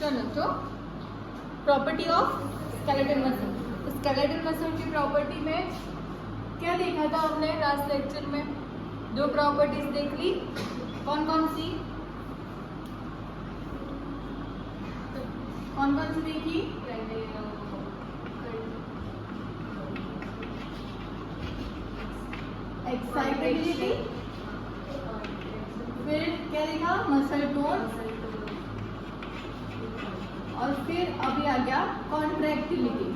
चलो तो property of skeletal muscle. Skeletal muscle की प्रॉपर्टी में क्या देखा था हमने लास्ट लेक्चर में? दो प्रॉपर्टीज देख ली। कौन कौन सी देखी? एक्साइटेबिलिटी, फिर क्या देखा? मसल टोन, और फिर अभी आ गया कॉन्ट्रैक्टिलिटी।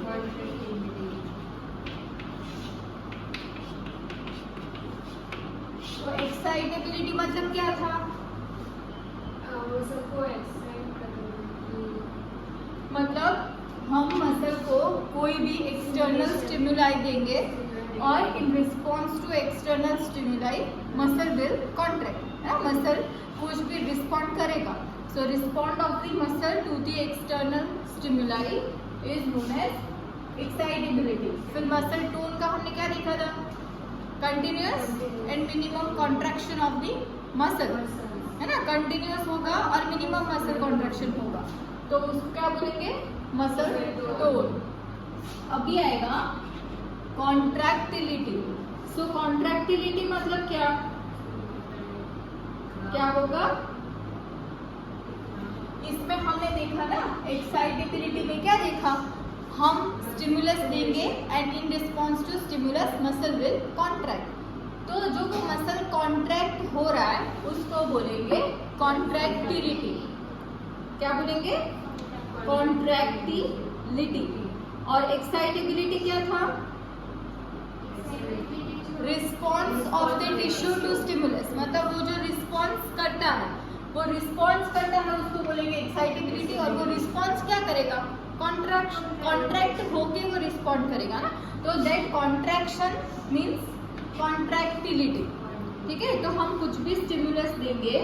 तो एक्साइटेबिलिटी मतलब क्या था? मतलब हम मसल को कोई भी एक्सटर्नल स्टिमुलाई देंगे और in response to external stimuli muscle will contract. Muscle कुछ भी रिस्पॉन्ड करेगा। So respond of the muscle to the external stimuli is known as excitability. फिर मसल टोन का हमने क्या देखा था? Continuous and minimum contraction of the muscle, है ना? कंटिन्यूअस होगा और मिनिमम मसल कॉन्ट्रैक्शन होगा, तो उसको क्या बोलेंगे? Muscle tone. अभी आएगा कॉन्ट्रैक्टिलिटी। सो कॉन्ट्रैक्टिलिटी मतलब क्या होगा? इसमें हमने देखा ना, एक्साइटेबिलिटी में क्या देखा? हम स्टिमुलस देंगे and in response to stimulus muscle will contract. तो जो वो मसल कॉन्ट्रैक्ट हो रहा है उसको बोलेंगे कॉन्ट्रैक्टिलिटी। क्या बोलेंगे? कॉन्ट्रैक्टिलिटी। और एक्साइटेबिलिटी क्या था? Response of the tissue to stimulus. मतलब वो जो रिस्पॉन्स करता है उसको बोलेंगे एक्साइटेबिलिटी। और वो रिस्पॉन्स क्या करेगा? कॉन्ट्रैक्ट होके वो रिस्पॉन्ड करेगा ना, तो दैट कॉन्ट्रैक्शन मीन्स कॉन्ट्रैक्टिलिटी। ठीक है, तो हम कुछ भी स्टिमुलस देंगे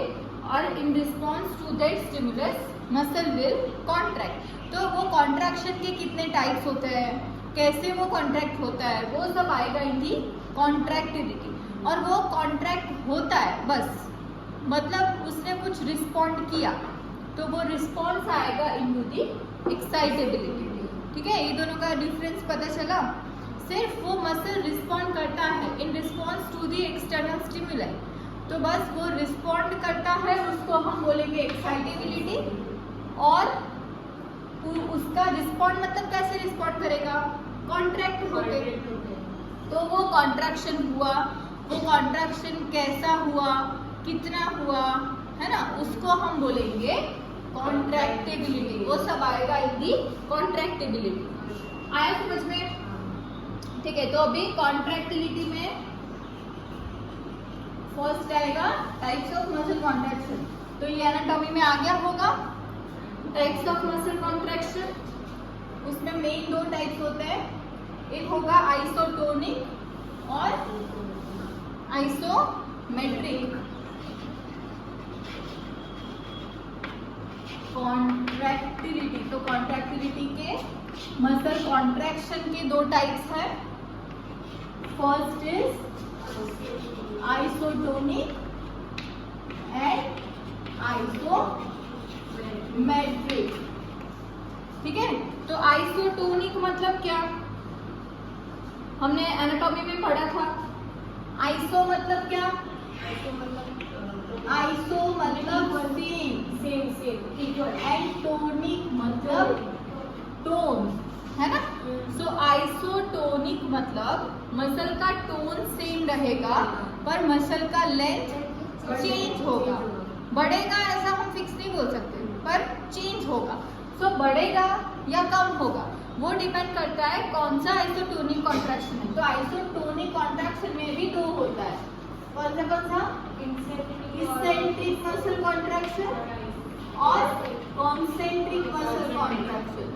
और in response to that stimulus muscle will contract. तो वो कॉन्ट्रैक्शन के कितने टाइप्स होते हैं, कैसे वो कॉन्ट्रैक्ट होता है, वो सब आएगा इन दी कॉन्ट्रैक्टिलिटी। और वो कॉन्ट्रैक्ट होता है बस, मतलब उसने कुछ रिस्पॉन्ड किया, तो वो रिस्पॉन्स आएगा इनटू दी एक्साइटेबिलिटी। ठीक है, ये दोनों का डिफरेंस पता चला? सिर्फ वो मसल रिस्पॉन्ड करता है in response to the external stimuli, तो बस वो रिस्पॉन्ड करता है, उसको हम बोलेंगे एक्साइटेबिलिटी। और उसका रिस्पॉन्ड मतलब कैसे रिस्पॉन्ड करेगा? कॉन्ट्रैक्ट होके। तो वो कॉन्ट्रैक्शन हुआ, वो कॉन्ट्रैक्शन कैसा हुआ, कितना हुआ, है ना, उसको हम बोलेंगे कॉन्ट्रैक्टिबिलिटी। वो सब आएगा इन दी कॉन्ट्रैक्टिबिलिटी। आया समझ में? ठीक है, तो अभी कॉन्ट्रैक्टिलिटी में फर्स्ट आएगा टाइप्स ऑफ मसल कॉन्ट्रैक्शन। तो ये एनाटॉमी में आ गया होगा टाइप्स ऑफ मसल कॉन्ट्रैक्शन। उसमें मेन दो टाइप्स होते हैं, एक होगा आइसोटोनिक और आइसोमेट्रिक। कॉन्ट्रैक्टिलिटी, तो कॉन्ट्रैक्टिलिटी के मसल कॉन्ट्रैक्शन के दो टाइप्स हैं। First is isotonic and isometric. ठीक है, तो आइसोटोनिक मतलब क्या? हमने एनाटॉमी में पढ़ा था। आइसो मतलब क्या? आइसो मतलब सेम इक्वल, एंड टोनिक मतलब टोन, है ना? सो आइसोटोनिक मतलब मसल का टोन सेम रहेगा पर मसल का लेंथ चेंज होगा। बढ़ेगा ऐसा हम फिक्स नहीं बोल सकते, पर चेंज होगा। सो बढ़ेगा या कम होगा वो डिपेंड करता है कौन सा आइसोटोनिक कॉन्ट्रैक्शन है। तो आइसोटोनिक कॉन्ट्रैक्शन में भी दो होता है। कौन सा? इसेंट्रिक मसल कॉन्ट्रैक्शन और कॉन्सेंट्रिक मसल कॉन्ट्रैक्शन।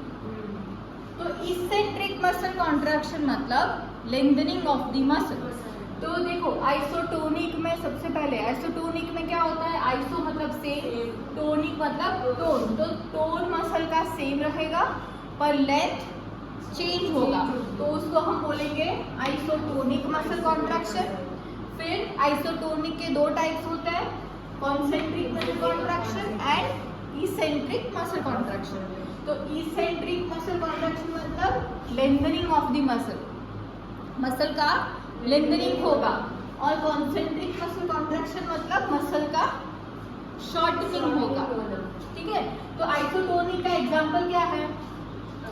तो इसेंट्रिक मसल कॉन्ट्रैक्शन मतलब लेंथनिंग ऑफ द मसल। तो देखो आइसोटोनिक में सबसे पहले, आइसोटोनिक में क्या होता है? आइसो मतलब सेम, टोनिक मतलब टोन। तो टोन मसल का सेम रहेगा पर लेंथ चेंज होगा, तो उसको हम बोलेंगे आइसोटोनिक मसल कॉन्ट्रैक्शन। फिर आइसोटोनिक के दो टाइप्स होते हैं, concentric muscle contraction and eccentric muscle contraction. तो इसेंट्रिक मसल कॉन्ट्रैक्शन मतलब लेंथनिंग ऑफ द मसल का लेंथनिंग होगा, और कॉन्सेंट्रिक मसल कॉन्ट्रैक्शन मतलब मसल का शॉर्टनिंग होगा। ठीक है, तो आइसोटोनिक का एग्जांपल क्या है?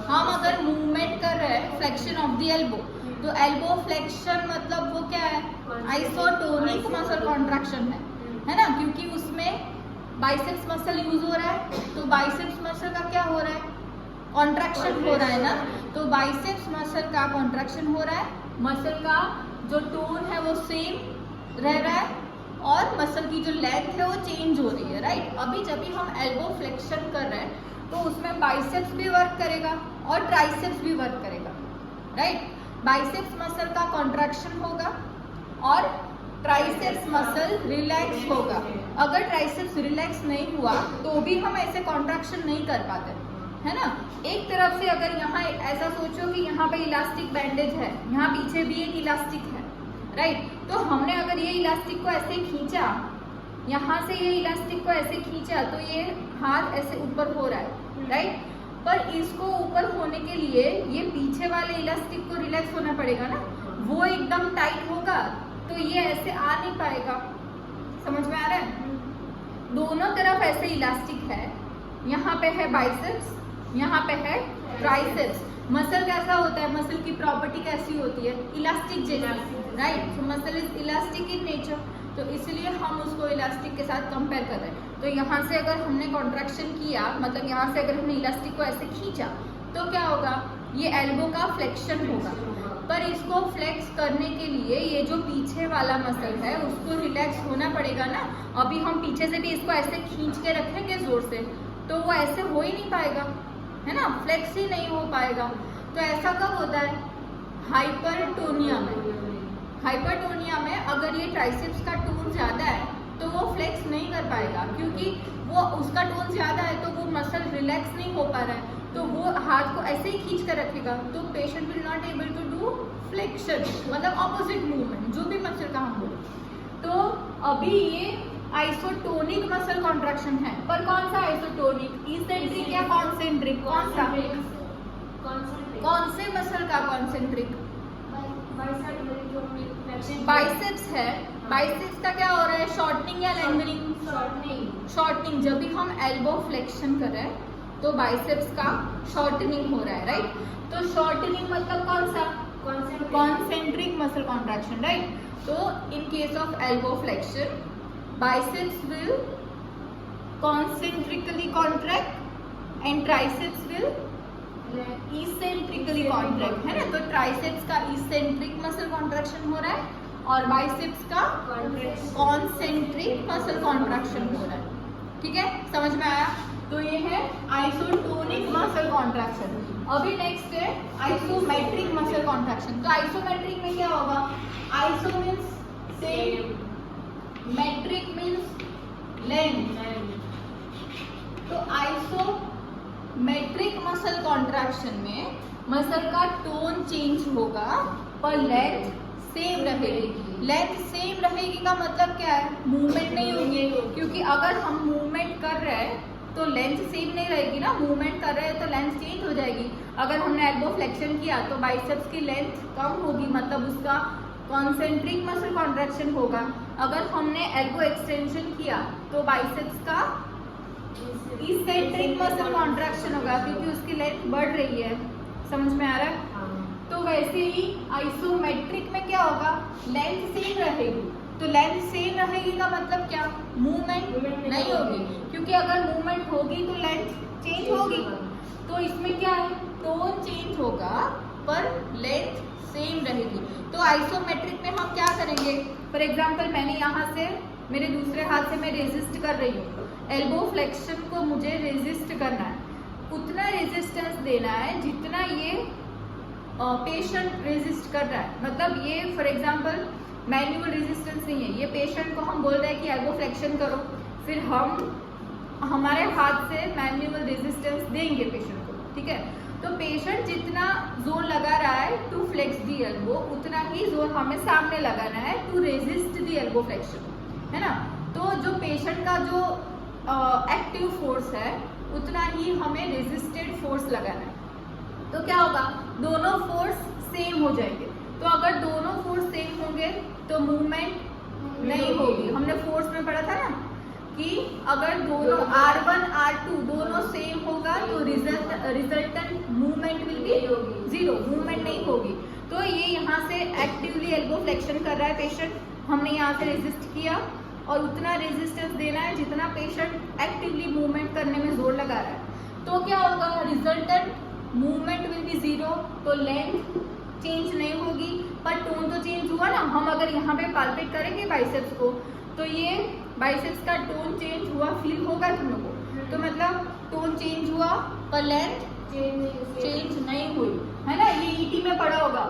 हम अगर मूवमेंट कर रहे हैं फ्लेक्शन ऑफ द एल्बो, तो एल्बो फ्लेक्शन मतलब वो क्या है? आइसोटोनिक मसल कॉन्ट्रैक्शन है ना, क्योंकि उसमें बाइसेप्स मसल यूज हो रहा है, तो बाइसेप्स मसल का क्या हो रहा है? कॉन्ट्रैक्शन हो रहा है ना, तो बाइसेप्स मसल का कॉन्ट्रैक्शन हो रहा है, मसल का जो टोन है वो सेम रह रहा है, और मसल की जो लेंथ है वो चेंज हो रही है, राइट। अभी जब भी हम एल्बो फ्लेक्शन कर रहे हैं तो उसमें बाइसेप्स भी वर्क करेगा और ट्राइसेप्स भी वर्क करेगा, राइट। बाइसेप्स मसल का कॉन्ट्रैक्शन होगा और ट्राइसेप्स मसल रिलैक्स होगा। अगर ट्राइसेप्स रिलैक्स नहीं हुआ तो भी हम ऐसे कॉन्ट्रैक्शन नहीं कर पाते, है ना। एक तरफ से अगर यहाँ ऐसा सोचो कि यहाँ पे इलास्टिक बैंडेज है, यहाँ पीछे भी एक इलास्टिक है, राइट। तो हमने अगर ये इलास्टिक को ऐसे खींचा, यहाँ से ये इलास्टिक को ऐसे खींचा, तो ये हाथ ऐसे ऊपर हो रहा है, राइट। पर इसको ऊपर होने के लिए ये पीछे वाले इलास्टिक को रिलैक्स होना पड़ेगा ना, वो एकदम टाइट होगा तो ये ऐसे आ नहीं पाएगा। समझ में आ रहा है? दोनों तरफ ऐसे इलास्टिक है, यहाँ पे है बाइसेप्स, यहाँ पे है ट्राइसेप्स। मसल कैसा होता है? मसल की प्रॉपर्टी कैसी होती है? इलास्टिक जैसी, right. So muscle is elastic in nature, तो इसलिए हम उसको इलास्टिक के साथ कंपेयर कर रहे हैं। तो यहाँ से अगर हमने कॉन्ट्रैक्शन किया, मतलब यहाँ से अगर हमने इलास्टिक को ऐसे खींचा, तो क्या होगा? ये एल्बो का फ्लेक्शन होगा। पर इसको फ्लेक्स करने के लिए ये जो पीछे वाला मसल है उसको रिलैक्स होना पड़ेगा ना। अभी हम पीछे से भी इसको ऐसे खींच के रखेंगे जोर से, तो वो ऐसे हो ही नहीं पाएगा, है ना, फ्लेक्स ही नहीं हो पाएगा। तो ऐसा कब होता है? हाइपरटोनिया में। हाइपरटोनिया में अगर ये ट्राइसेप्स का टोन ज्यादा है तो वो फ्लेक्स नहीं कर पाएगा, क्योंकि वो उसका टोन ज्यादा है तो वो मसल रिलैक्स नहीं हो पा रहा है, तो वो हाथ को ऐसे ही खींच कर रखेगा, तो patient will not able to do flexion, मतलब ऑपोजिट मूवमेंट, जो भी मसल का हम बोले। तो अभी ये आइसोटोनिक मसल कॉन्ट्रैक्शन है, पर कौन सा आइसोटोनिक? इसेंट्रिक या कॉन्सेंट्रिक? कौन सा? कौन से मसल का कॉन्सेंट्रिक? बाइसेप्स है। बाइसेप्स का क्या हो रहा है? शॉर्टनिंग या लेंथनिंग? शॉर्टनिंग। जब भी हम एल्बो फ्लेक्शन कर रहे हैं तो बाइसेप्स का शॉर्टनिंग हो रहा है, राइट। तो शॉर्टनिंग मतलब कौन सा? Concentric muscle contraction, right. तो in case of elbow flexion, biceps will concentrically contract and triceps will eccentrically contract, है ना। तो ट्राइसेप्स का eccentric मसल कॉन्ट्रैक्शन हो रहा है और बाइसेप्स का concentric मसल कॉन्ट्रैक्शन हो रहा है, ठीक है, समझ में आया। तो ये है आइसोटोनिक मसल कॉन्ट्रैक्शन। अभी नेक्स्ट है आइसोमेट्रिक मसल कॉन्ट्रैक्शन। तो आइसोमेट्रिक में क्या होगा? Iso means same, metric means length. तो आइसोमेट्रिक मसल कॉन्ट्रैक्शन में मसल का टोन चेंज होगा पर लेंथ सेम रहेगी। लेंथ सेम रहेगी का मतलब क्या है? मूवमेंट नहीं होगी, क्योंकि अगर हम मूवमेंट कर रहे हैं तो लेंथ सेम नहीं रहेगी ना। मूवमेंट कर रहे हैं तो लेंथ चेंज हो जाएगी। अगर हमने एल्बो फ्लेक्शन किया तो बाइसेप्स की लेंथ कम होगी, मतलब उसका कॉन्सेंट्रिक मसल कॉन्ट्रैक्शन होगा। अगर हमने एल्बो एक्सटेंशन किया तो बाइसेप्स का इसेंट्रिक मसल कॉन्ट्रैक्शन होगा, क्योंकि उसकी लेंथ बढ़ रही है। समझ में आ रहा है? तो वैसे ही आइसोमेट्रिक में क्या होगा? लेंथ सेम रहेगी। तो लेंथ सेम रहेगी का मतलब क्या? मूवमेंट नहीं होगी, क्योंकि अगर मूवमेंट होगी तो लेंथ चेंज होगी। तो इसमें क्या है? टोन चेंज होगा पर लेंथ सेम रहेगी। तो आइसोमेट्रिक में हम क्या करेंगे? फॉर एग्जाम्पल मैंने यहाँ से मेरे दूसरे हाथ से मैं रेजिस्ट कर रही हूँ, एल्बो फ्लेक्शन को मुझे रेजिस्ट करना है, उतना रेजिस्टेंस देना है जितना ये पेशेंट रेजिस्ट कर रहा है। मतलब ये फॉर एग्जाम्पल मैन्युअल रेजिस्टेंस नहीं है, ये पेशेंट को हम बोल रहे हैं कि एल्बो फ्लेक्शन करो, फिर हम हमारे हाथ से मैन्युअल रेजिस्टेंस देंगे पेशेंट को, ठीक है। तो पेशेंट जितना जोर लगा रहा है टू फ्लेक्स दी एल्बो, उतना ही जोर हमें सामने लगाना है to resist the elbow flexion, है ना। तो जो पेशेंट का जो एक्टिव फोर्स है उतना ही हमें रेजिस्टेड फोर्स लगाना है। तो क्या होगा, दोनों फोर्स सेम हो जाएंगे। तो अगर दोनों फोर्स सेम होंगे तो मूवमेंट नहीं होगी। हमने फोर्स में पढ़ा था ना कि अगर दोनों R1 R2 दोनों सेम होगा तो resultant movement will be zero, movement नहीं होगी। तो ये यहाँ से एक्टिवली एल्बो फ्लेक्शन कर रहा है पेशेंट, हमने यहाँ से रेजिस्ट किया और उतना रेजिस्टेंस देना है जितना पेशेंट एक्टिवली मूवमेंट करने में जोर लगा रहा है। तो क्या होगा, resultant movement will be zero, तो लेंथ चेंज नहीं होगी पर टोन तो चेंज हुआ ना। हम अगर यहाँ पे पाल्पेट करेंगे बाइसेप्स को तो ये बाइसेप्स का टोन चेंज हुआ फील होगा तुम लोगों को। तो मतलब टोन चेंज हुआ पर लेंथ चेंज नहीं हुई, है ना। ये ईटी में पढ़ा होगा,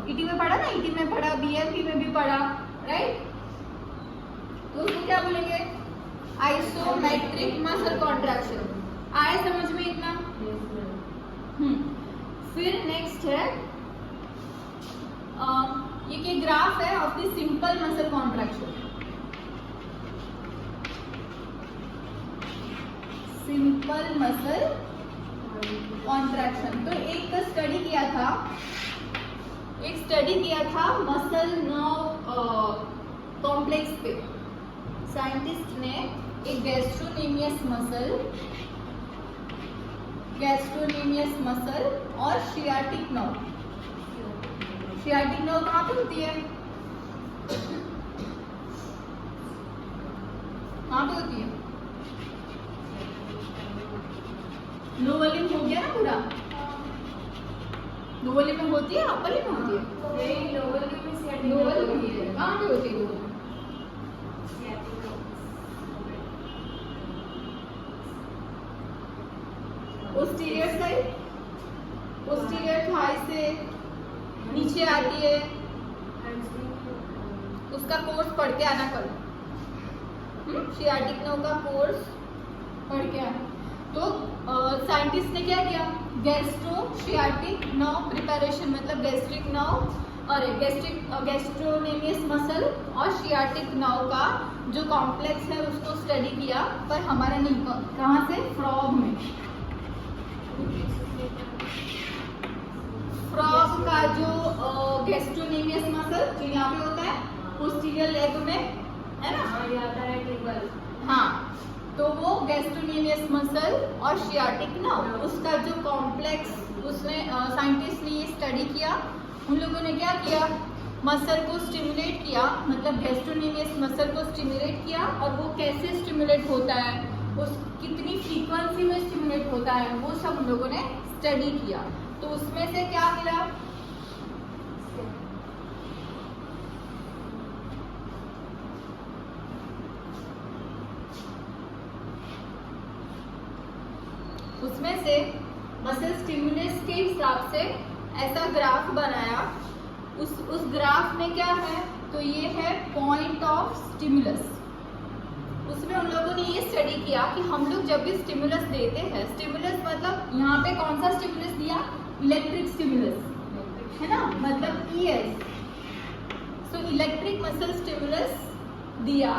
ईटी में पढ़ा ना, ईटी में पढ़ा, बीएमपी में भी पढ़ा, राइट। तो उसको क्या बोलेंगे, आइसोमेट्रिक मसल कॉन्ट्रैक्शन। आए समझ में इतना? फिर नेक्स्ट है ये ग्राफ है of the simple muscle contraction. Simple muscle contraction. तो एक स्टडी किया था मसल नर्व कॉम्प्लेक्स पे। साइंटिस्ट ने एक गैस्ट्रोनेमियस मसल और शियाटिक नर्व। शियाटिक नर्व कहाँ पे होती है, कहाँ पे होती है? लोअर लिम्ब हो गया ना पूरा, लोअर लिम्ब में होती है, अपर लिम्ब में होती है? लोअर लिम्ब होती है। कहाँ पे होती है? पोस्टीरियर साइड, पोस्टीरियर थाई से नीचे आती है, उसका कोर्स पढ़ के आना कल। शियाटिक नर्व का कोर्स पढ़ के आना। तो साइंटिस्ट ने क्या किया, गैस्ट्रोशियाटिक नर्व प्रिपरेशन, मतलब गैस्ट्रिक नर्व और गैस्ट्रोनेमियस मसल और शियाटिक नर्व का जो कॉम्प्लेक्स है उसको स्टडी किया, पर हमारा नहीं, कहाँ से, फ्रॉग में। फ्रॉग का जो गैस्ट्रोनेमियस मसल जो यहाँ पे होता है पोस्टीरियर लेग में, है ना, हाँ, तो वो गैस्ट्रोनेमियस मसल और शियाटिक नर्व, उसका जो कॉम्प्लेक्स, उसने साइंटिस्ट ने ये स्टडी किया। उन लोगों ने क्या किया, मसल को स्टिमुलेट किया, मतलब गैस्ट्रोनेमियस मसल को स्टिमुलेट किया, और वो कैसे स्टिमुलेट होता है, उस कितनी फ्रीक्वेंसी में स्टिमुलेट होता है, वो सब उन लोगों ने स्टडी किया। तो उसमें से क्या मिला, उसमें से मसल स्टिमुलस के हिसाब से ऐसा ग्राफ बनाया। उस ग्राफ में क्या है, तो ये है पॉइंट ऑफ स्टिमुलस। उसमें उन लोगों ने ये स्टडी किया कि हम लोग जब भी स्टिमुलस देते हैं, स्टिमुलस मतलब यहाँ पे कौन सा स्टिमुलस दिया, इलेक्ट्रिक स्टिमुलस, है ना, मतलब ES। So electric muscle stimulus दिया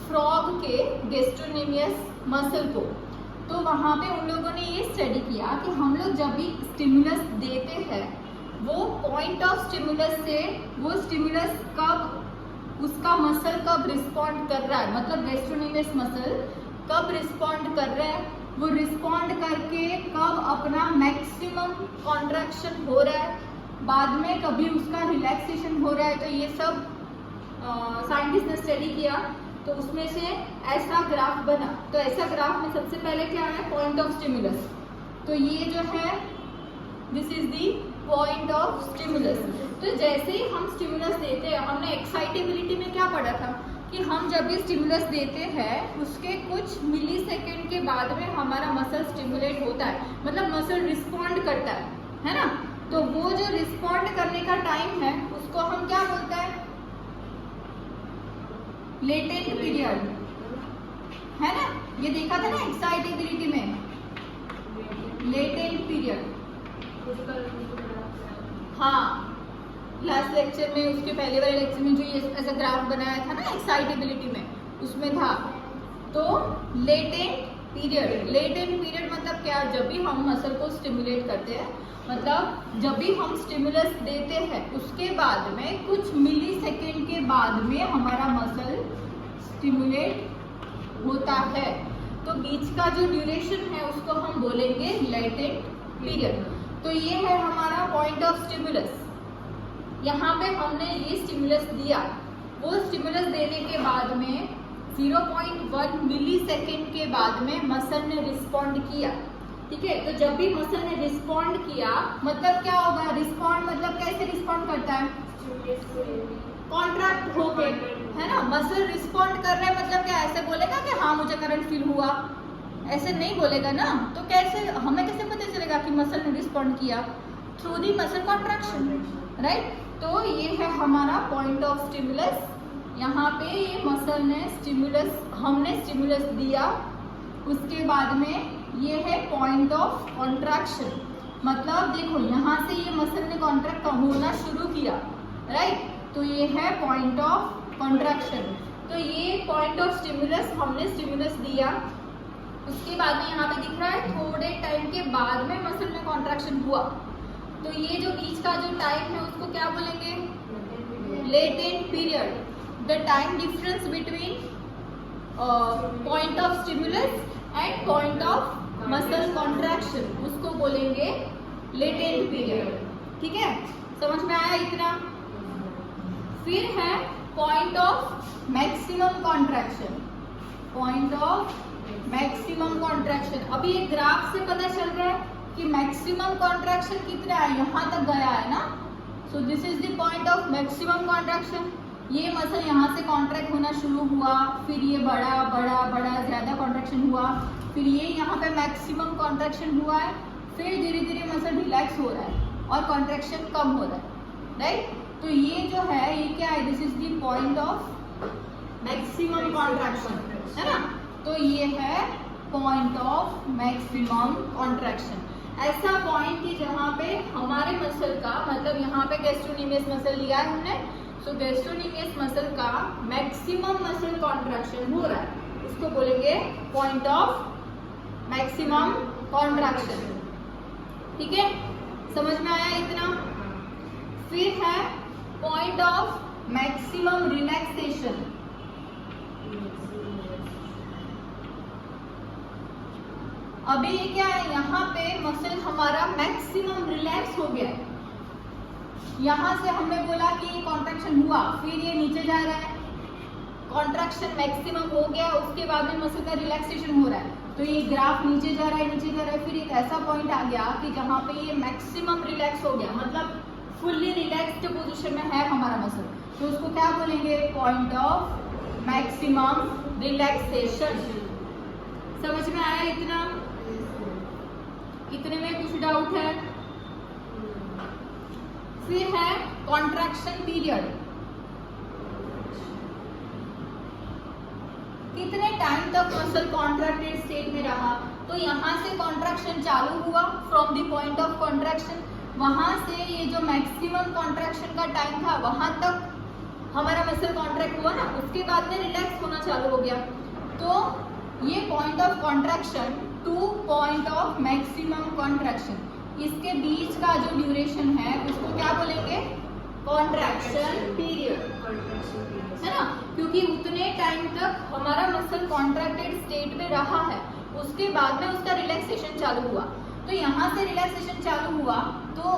फ्रॉग के गैस्ट्रोनेमियस मसल को। तो वहाँ पे उन लोगों ने ये स्टडी किया कि हम लोग जब भी स्टिमुलस देते हैं, वो पॉइंट ऑफ स्टिमुलस से वो स्टिमुलस कब, उसका मसल कब रिस्पॉन्ड कर रहा है, मतलब गैस्ट्रोनेमियस मसल कब रिस्पॉन्ड कर रहा है, वो रिस्पॉन्ड करके कब अपना मैक्सिमम कॉन्ट्रैक्शन हो रहा है, बाद में कभी उसका रिलैक्सेशन हो रहा है। तो ये सब साइंटिस्ट ने स्टडी किया। तो उसमें से ऐसा ग्राफ बना। तो ऐसा ग्राफ में सबसे पहले क्या है, पॉइंट ऑफ स्टिमुलस। तो ये जो है, this is the point of stimulus. तो जैसे ही हम स्टिमुलस देते हैं, हमने एक्साइटेबिलिटी में क्या पढ़ा था कि हम जब भी स्टिमुलस देते हैं उसके कुछ मिली सेकेंड के बाद में हमारा मसल स्टिमुलेट होता है, मतलब मसल रिस्पॉन्ड करता है ना। तो वो जो रिस्पॉन्ड करने का टाइम है उसको हम क्या बोलते हैं, लेटेंट पीरियड, है ना। ये देखा था ना एक्साइटेबिलिटी में, लेटेंट पीरियड। हाँ, लास्ट लेक्चर में, उसके पहले वाले लेक्चर में जो ये ऐसा ग्राफ बनाया था ना एक्साइटेबिलिटी में, उसमें था तो लेटेंट पीरियड मतलब क्या, जब भी हम मसल को स्टिमुलेट करते हैं, मतलब जब भी हम स्टिमुलस देते हैं उसके बाद में कुछ मिली सेकेंड के बाद में हमारा मसल स्टिमुलेट होता है, तो बीच का जो ड्यूरेशन है उसको हम बोलेंगे लेटेंट पीरियड। तो ये है हमारा पॉइंट ऑफ स्टिमुलस। यहाँ पे हमने ये स्टिमुलस दिया, वो स्टिमुलस देने के बाद में 0.1 मिली सेकेंड के बाद में मसल ने रिस्पॉन्ड किया, ठीक है। तो जब भी मसल ने रिस्पॉन्ड किया मतलब क्या होगा, रिस्पॉन्ड मतलब कैसे रिस्पॉन्ड करता है, कॉन्ट्रैक्ट होके, है ना। मसल रिस्पॉन्ड कर रहा है मतलब क्या, ऐसे बोलेगा कि हाँ मुझे करंट फील हुआ, ऐसे नहीं बोलेगा ना। तो कैसे, हमें कैसे पता चलेगा कि मसल ने रिस्पॉन्ड किया, through the muscle contraction, right. तो ये है हमारा पॉइंट ऑफ स्टिमुलस। यहाँ पे ये मसल ने स्टिमुलस, हमने स्टिमुलस दिया, उसके बाद में ये है पॉइंट ऑफ कॉन्ट्रैक्शन। मतलब देखो यहाँ से ये मसल ने कॉन्ट्रैक्ट होना शुरू किया, राइट। तो ये है पॉइंट ऑफ कॉन्ट्रैक्शन। तो ये पॉइंट ऑफ स्टिमुलस, हमने स्टिमुलस दिया, उसके बाद में यहाँ पे दिख रहा है थोड़े टाइम के बाद में मसल में कॉन्ट्रैक्शन हुआ। तो ये जो बीच का जो टाइम है उसको क्या बोलेंगे, latent period. The time difference between point of stimulus and point of muscle contraction, उसको बोलेंगे लेटेंट पीरियड, ठीक है। समझ में आया इतना। फिर है point of maximum contraction, point of maximum contraction. अभी एक ग्राफ से पता चल रहा है कि मैक्सिमम कॉन्ट्रैक्शन कितना है, यहाँ तक गया है ना। So this is the point of maximum contraction. ये मसल यहाँ से कॉन्ट्रैक्ट होना शुरू हुआ, फिर ये बड़ा बड़ा बड़ा ज्यादा कॉन्ट्रैक्शन हुआ, फिर ये यहाँ पे मैक्सिमम कॉन्ट्रैक्शन हुआ है, फिर धीरे धीरे मसल रिलैक्स हो रहा है और कॉन्ट्रैक्शन कम हो रहा है, राइट। तो ये जो है ये क्या है, this is the point of maximum contraction, है ना। तो ये है पॉइंट ऑफ मैक्सिमम कॉन्ट्रैक्शन। ऐसा पॉइंट कि जहाँ पे हमारे मसल का, मतलब यहाँ पे गैस्ट्रोनीमियस मसल लिया है हमने, सो गैस्ट्रोनीमियस मसल का मैक्सिमम मसल कॉन्ट्रैक्शन हो रहा है, उसको बोलेंगे पॉइंट ऑफ मैक्सिमम कॉन्ट्रैक्शन, ठीक है। समझ में आया इतना। फिर है पॉइंट ऑफ मैक्सिमम रिलैक्सेशन। अभी ये क्या है, यहाँ पे मसल हमारा मैक्सिमम रिलैक्स हो गया है। यहाँ से हमने बोला कि कॉन्ट्रैक्शन हुआ, फिर ये नीचे जा रहा है, कॉन्ट्रैक्शन मैक्सिमम हो गया, उसके बाद में मसल का रिलैक्सेशन हो रहा है। तो ये ग्राफ नीचे जा रहा है, नीचे जा रहा है, फिर एक ऐसा पॉइंट आ गया कि जहाँ पे ये मैक्सिमम रिलैक्स हो गया, मतलब फुल्ली रिलैक्स्ड पोजीशन में है हमारा मसल, तो उसको क्या बोलेंगे, पॉइंट ऑफ मैक्सिमम रिलैक्सेशन। समझ में आया इतना। इतने में कुछ डाउट है। फिर है कॉन्ट्रैक्शन पीरियड, कितने टाइम तक मसल कॉन्ट्रैक्टेड स्टेट में रहा। तो यहाँ से कॉन्ट्रैक्शन चालू हुआ from the point of contraction, वहां से ये जो मैक्सिमम कॉन्ट्रैक्शन का टाइम था वहां तक हमारा मसल कॉन्ट्रैक्ट हुआ ना, उसके बाद में रिलैक्स होना चालू हो गया। तो ये point of contraction to point of maximum contraction, इसके बीच का जो ड्यूरेशन है उसको क्या बोलेंगे, कॉन्ट्रैक्शन पीरियड, है ना। क्योंकि उतने टाइम तक हमारा मसल कॉन्ट्रैक्टेड स्टेट में रहा है, उसके बाद में उसका रिलैक्सेशन चालू हुआ। तो यहाँ से रिलैक्सेशन चालू हुआ तो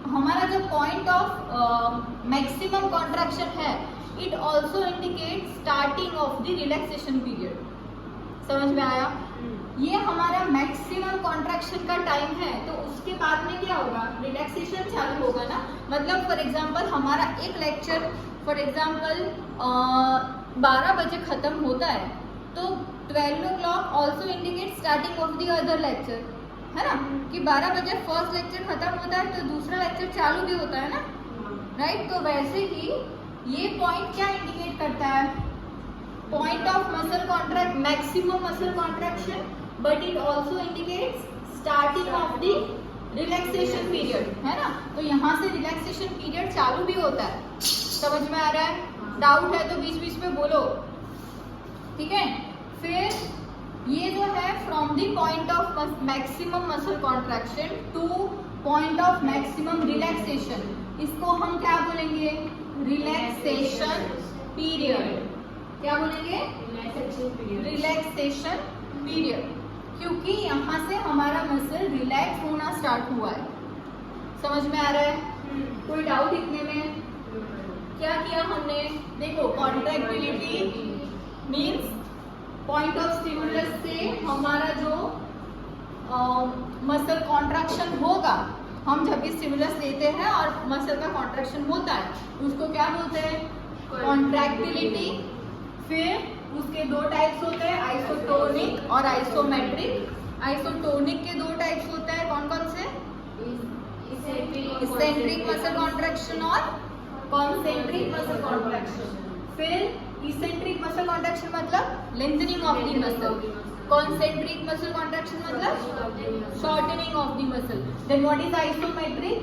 हमारा जो पॉइंट ऑफ मैक्सिमम कॉन्ट्रैक्शन है, it also indicate starting of the relaxation period. समझ में आया। ये हमारा मैक्सिमम कॉन्ट्रैक्शन का टाइम है, तो उसके बाद में क्या होगा, रिलैक्सेशन चालू होगा ना। मतलब फॉर एग्जांपल हमारा एक लेक्चर फॉर एग्जांपल 12 बजे खत्म होता है, तो 12 o'clock also indicate starting of the other lecture, है ना। कि 12 बजे फर्स्ट लेक्चर खत्म होता है तो दूसरा लेक्चर चालू भी होता है ना, राइट। तो वैसे ही ये पॉइंट क्या इंडिकेट करता है, point of muscle contract, maximum muscle contraction, but it also indicates starting of the relaxation period, है ना। तो यहाँ से रिलैक्सेशन पीरियड चालू भी होता है। समझ में आ रहा है। डाउट है तो बीच बीच में बोलो, ठीक है। फिर ये जो है from the point of maximum muscle contraction to point of maximum relaxation, इसको हम क्या बोलेंगे? Relaxation period. क्या बोलेंगे? रिलैक्सेशन पीरियड, क्योंकि यहाँ से हमारा मसल रिलैक्स होना स्टार्ट हुआ है। समझ में आ रहा है? कोई डाउट इतने में? क्या किया हमने? देखो, contractility means point of stimulus से हमारा जो मसल कॉन्ट्रैक्शन होगा, हम जब भी स्टिमुलस लेते हैं और मसल का कॉन्ट्रैक्शन होता है, उसको क्या बोलते हैं? कॉन्ट्रैक्टिलिटी। फिर उसके दो टाइप्स होते हैं, आइसोटोनिक और आइसोमेट्रिक। आइसोटोनिक के दो टाइप्स होते हैं, कौन कौन से? इसेंट्रिक मसल कॉन्ट्रैक्शन और कॉन्सेंट्रिक मसल कॉन्ट्रैक्शन। फिर इसेंट्रिक मसल कॉन्ट्रैक्शन मतलब lengthening of the muscle, concentric muscle contraction मतलब shortening of the muscle. Then what is isometric?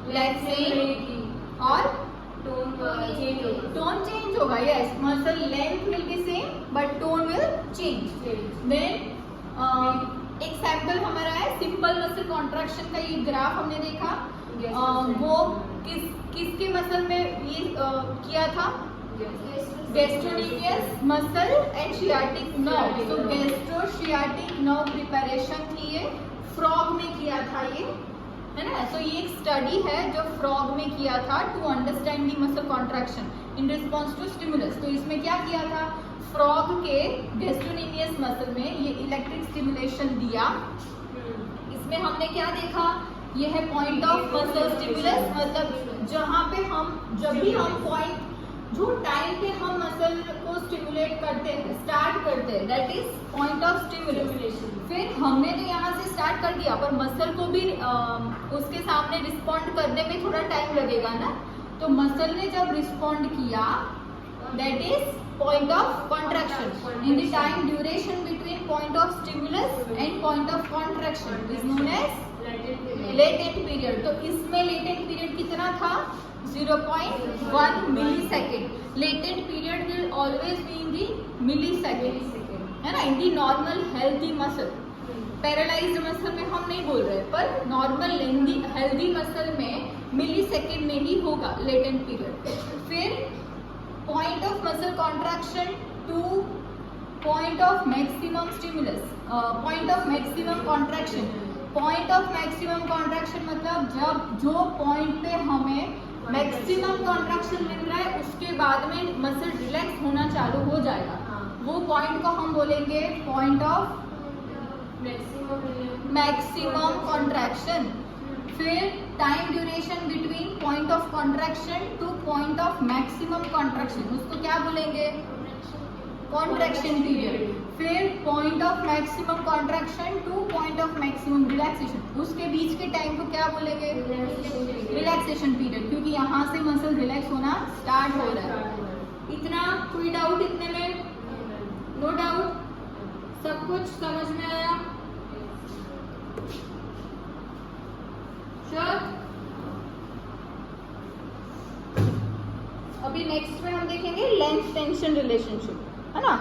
Relaxing और टोन चेंज होगा। Yes, muscle length will be same but tone will change. Then एक sample हमारा है simple muscle contraction का। ये graph हमने देखा, वो किसके मसल में ये किया था? Gastrocnemius muscle and sciatic nerve. तो गैस्ट्रोशियाटिक नर्व प्रिपरेशन थी, ये फ्रॉग में किया था, ये है ना। तो ये एक स्टडी है जो फ्रॉग में किया था to understand the muscle contraction in response to stimulus. तो इसमें क्या किया था? फ्रॉग के गैस्ट्रोनिमियस मसल में ये इलेक्ट्रिक स्टिमुलेशन दिया। इसमें हमने क्या देखा? ये है पॉइंट ऑफ मसल स्टिमुलस, मतलब जहाँ पे हम जब भी हम पॉइंट जो टाइम पे हम मसल को स्टिमुलेट करते हैं, स्टार्ट करते हैं, that is point of stimulation. फिर हमने तो यहाँ से स्टार्ट कर दिया, पर मसल को भी उसके सामने रिस्पॉन्ड करने में थोड़ा टाइम लगेगा ना। तो मसल ने जब रिस्पॉन्ड किया, that is point of contraction. In the time duration between point of stimulus and point of contraction is known as latent period. तो इसमें लेटेंट पीरियड कितना था? 0.1 millisecond. Latent period will always be in the millisecond, है ना। In the normal healthy muscle, paralysed muscle में हम नहीं बोल रहे, पर नॉर्मल हेल्दी मसल में मिलीसेकेंड में ही होगा लेटेंट पीरियड। फिर point of muscle contraction to point of maximum stimulus, point of maximum contraction. Point of maximum contraction मतलब जब जो पॉइंट पे हमें मैक्सिमम कॉन्ट्रैक्शन मिल रहा है, उसके बाद में मसल रिलैक्स होना चालू हो जाएगा। वो पॉइंट को हम बोलेंगे पॉइंट ऑफ मैक्सिमम कॉन्ट्रैक्शन। फिर time duration between point of contraction to point of maximum contraction, उसको क्या बोलेंगे? Contraction period. फिर point of maximum contraction to point of maximum relaxation, उसके बीच के टाइम को क्या बोलेंगे? रिलैक्सेशन पीरियड, क्योंकि यहाँ से मसल रिलैक्स होना स्टार्ट हो रहा है। इतना कोई डाउट इतने में? नो डाउट, सब कुछ समझ में आया? श्योर? अभी नेक्स्ट में हम देखेंगे लेंथ टेंशन रिलेशनशिप, है ना।